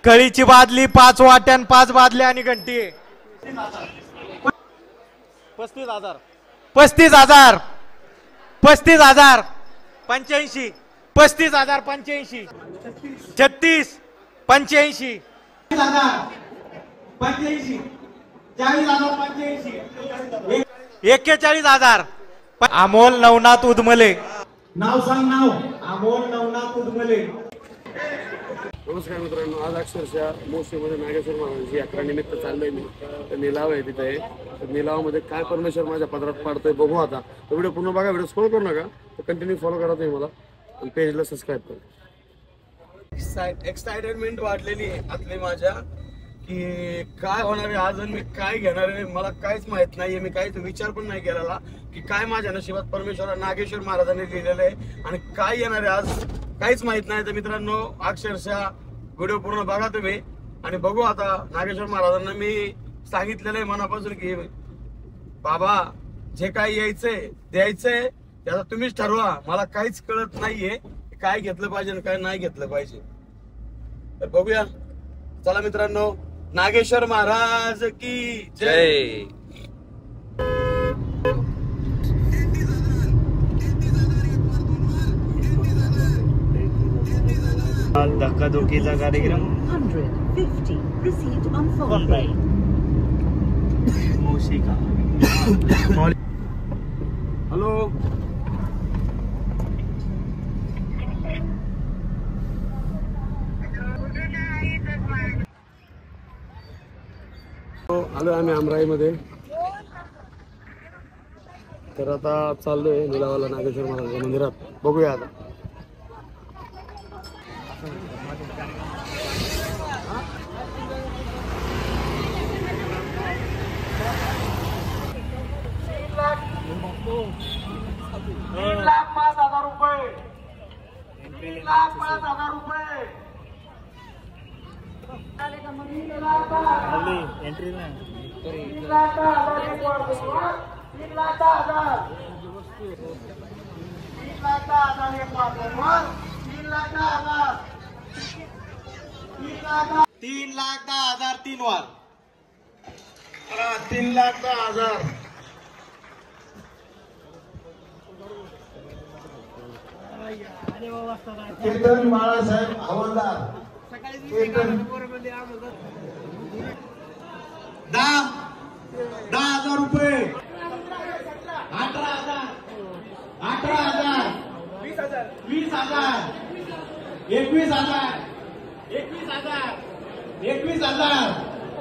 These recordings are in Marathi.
कळीची बादली 5 वाट्यान 5 बादल्या आणि घंटी 35,000 35,000 35,000 85 35,000 85 36 85 85 41,000 अमोल नवनाथ उदमले नाव सांग नाव अमोल नवनाथ उदमले। नमस्कार मित्रांनो, आज अक्षरशः मोशीमध्ये नागेश्वर महाराजांची यात्रा निमित्त चाललोय मी। तर निलाव आहे तिथे। तर निलावामध्ये काय परमेश्वर माझ्या पदरात पाडतोय बघू आता। तर व्हिडिओ पूर्ण बघा, व्हिडिओ स्क्रोल करू नका, तर कंटिन्यू फॉलो करा तुम्ही मला आणि पेजला सबस्क्राईब करा। एक्साइटमेंट वाढलेली आहे आतली माझ्या की काय होणार आहे आज आणि मी काय घेणार आहे मला काहीच माहित नाहीये। मी काहीच विचार पण नाही केलेला की काय माझ्या नशिबात परमेश्वर नागेश्वर महाराजांनी लिहिलेलं आहे आणि काय येणार आहे आज काहीच माहित नाही। तर मित्रांनो, अक्षरशः व्हिडिओ पूर्ण बघा तुम्ही आणि बघू आता। नागेश्वर महाराजांना मी सांगितलेलं आहे मनापासून की बाबा जे काय यायचंय द्यायचंय त्याचा तुम्हीच ठरवा, मला काहीच कळत नाहीये काय घेतलं पाहिजे आणि काय नाही घेतलं पाहिजे। तर बघूया, चला मित्रांनो, नागेश्वर महाराज की जय। धक्काधुकीचा कार्यक्रम हॅलो, आलो आम्ही अमराईमध्ये। तर आता चाललोय निलावाला नागेश्वर महाराजांच्या मंदिरात, बघूया आता। एंट्री ना तीन लाख 10,000 3 वार 3,10,000 कीर्तन बाळासाहेब हवालदार कीर्तन 10,000 रुपये 18,000 18,000 20,000 21,000 21,000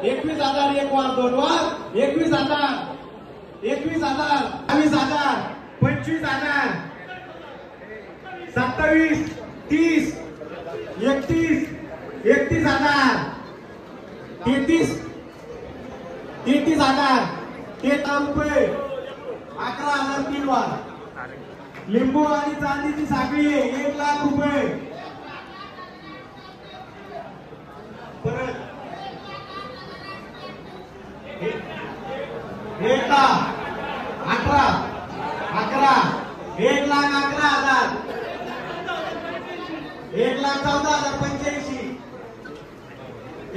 21,000 एक वार 2 वार 21,000 22,000 25,000 27 30 31 31,000 33 33,000 13 रुपये 11,000 3 वार लिंबू आणि चांदीची साखळी 1 लाख रुपये परत 1 लाख 11 1 लाख 11,000 1 लाख 14,085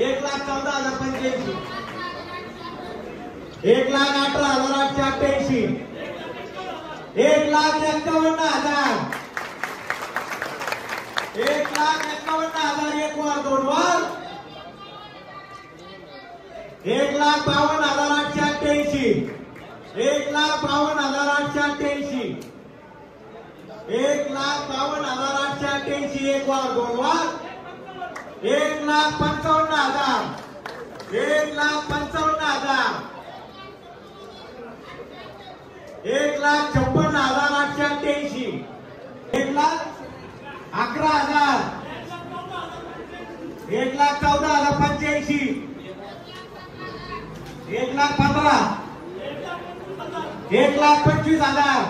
1 लाख 14,085 1 लाख 18,888 1 लाख 51,000 1 लाख 51,000 एक वार 2 वार 1 लाख 52,888 1 लाख 52,888 1 लाख 52,888 एक वार 2 वार 1 लाख 55,000 1 लाख 55,000 1 लाख 56,888 1 लाख 11,000 1 लाख 14,085 1 लाख 15 1 लाख 25,000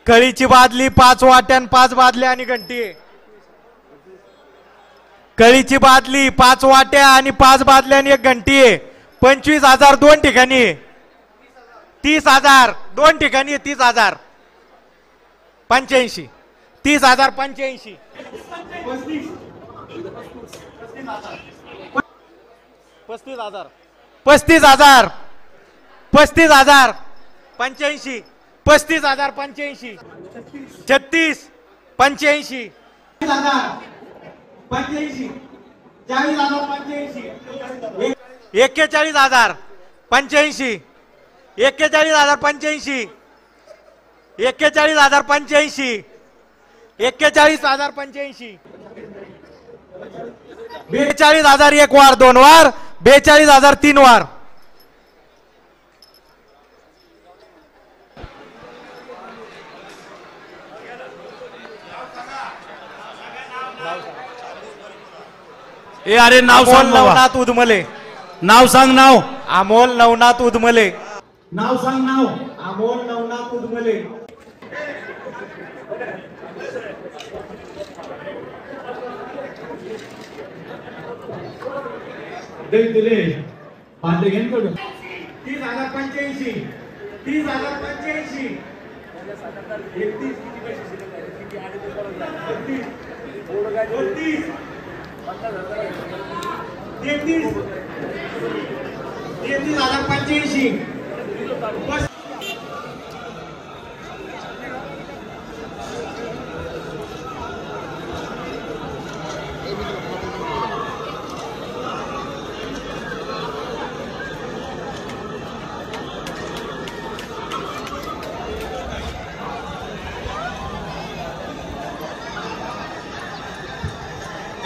कळीची बादली 5 वाट्यान 5 बादल्या आणि घंटी कळीची बादली 5 वाट्या आणि 5 बादल्या आणि 1 घंटी 25,000 2 ठिकाणी 30,000 2 ठिकाणी 30,000 85 30,000 85 35,000 35,000 35,000 85 35,000 85 36 85 85 40,85 41,000 85 41,000 85 41,000 85 41,000 85 42,000 एक वार 2 वार 42,000 3 वार ए अरे नाव सांग नवनाथ उदमले नाव सांग नाव अमोल नवनाथ उदमले नाव सांग नाव अमोल नवनाथ उदमले दिले 30,085 30,85 33,85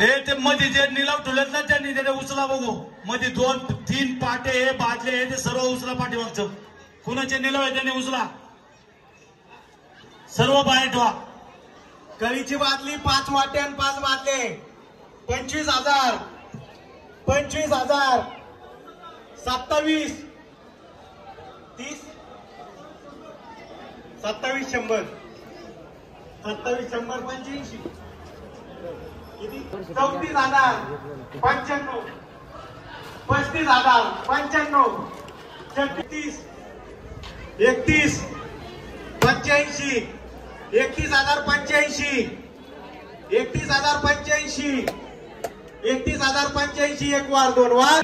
हे ते मध्ये जे निलाव ठेवलेत ना त्यांनी त्याने उचला बघू मध्ये 2-3 पाटे हे बादले हे ते सर्व उचला पाठीमागचं कुणाचे निलाव आहे त्यांनी उचला सर्व बाहेर ठेवा कळीची बादली 5 वाटे आणि 5 बादले 25,000 27 30 27 100 85 34,000 95 35,000 95 36 31 85 31,085 31,085 31,085 एक वार 2 वार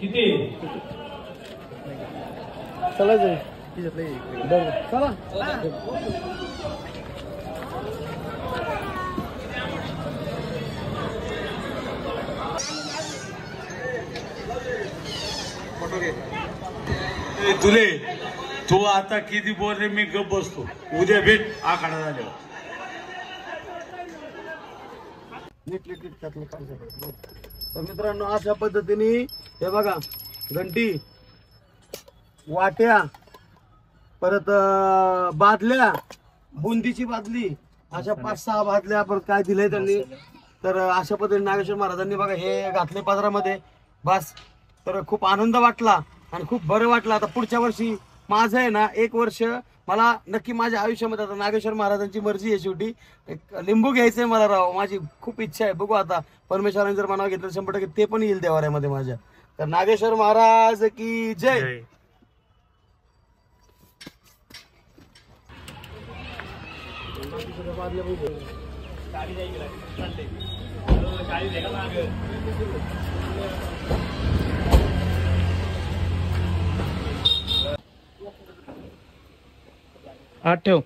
किती तुले तू आता किती बोल रे मी गप बसतो उद्या भेट आखाडा झाल्यावर तर मित्रांनो अशा पद्धतीने हे बघा घंटी वाट्या परत बादल्या बुंदीची बादली अशा 5-6 बादल्या परत काय दिलंय त्यांनी तर अशा पद्धतीने नागेश्वर महाराजांनी बघा हे घातले पदरामध्ये बस तर खूप आनंद वाटला आणि खूप बरं वाटलं आता पुढच्या वर्षी माझं आहे ना 1 वर्ष मला नक्की माझ्या आयुष्यामध्ये आता नागेश्वर महाराजांची मर्जी आहे शेवटी एक लिंबू घ्यायचंय मला राव माझी खूप इच्छा आहे बघू आता परमेश्वराने जर मनावर घेतलं 100% ते पण येईल देवाऱ्यामध्ये माझ्या तर नागेश्वर महाराज की जय ठेव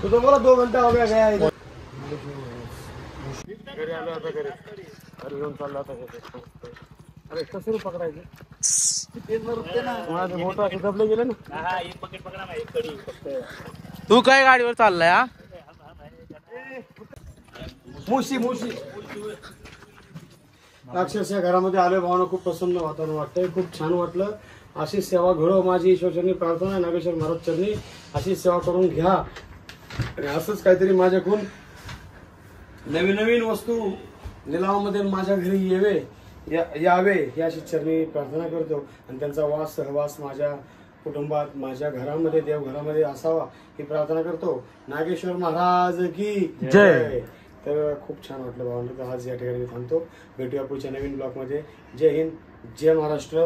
तो बोला 2 घंटा हो गया इधर घरी आलो आता घरी अरे घेऊन चाललो आता अरे कसं पकडायचं माझे मोठं असे दबले गेले ना तू काय गाडीवर चाललाय हा मुशी अक्षरशः घरामध्ये आले भावना खूप प्रसन्न वातावरण वाटतंय खूप छान वाटलं अशी सेवा घडो माझी ईश्वरचरणी प्रार्थना आहे नागेश्वर महाराज चरणी अशी सेवा करून घ्या आणि असंच काहीतरी माझ्याकडून नवीन वस्तू निलावामध्ये माझ्या घरी यावे ही अशी चरणी प्रार्थना करतो आणि त्यांचा वास सहवास माझ्या कुटुंबात माझ्या घरामध्ये देवघरामध्ये असावा ही प्रार्थना करतो. नागेश्वर महाराज की जय. तर खूप छान वाटलं भावांनो. तर आज या ठिकाणी मी थांबतो. भेटूया पुढच्या नवीन ब्लॉगमध्ये. जय हिंद, जय महाराष्ट्र.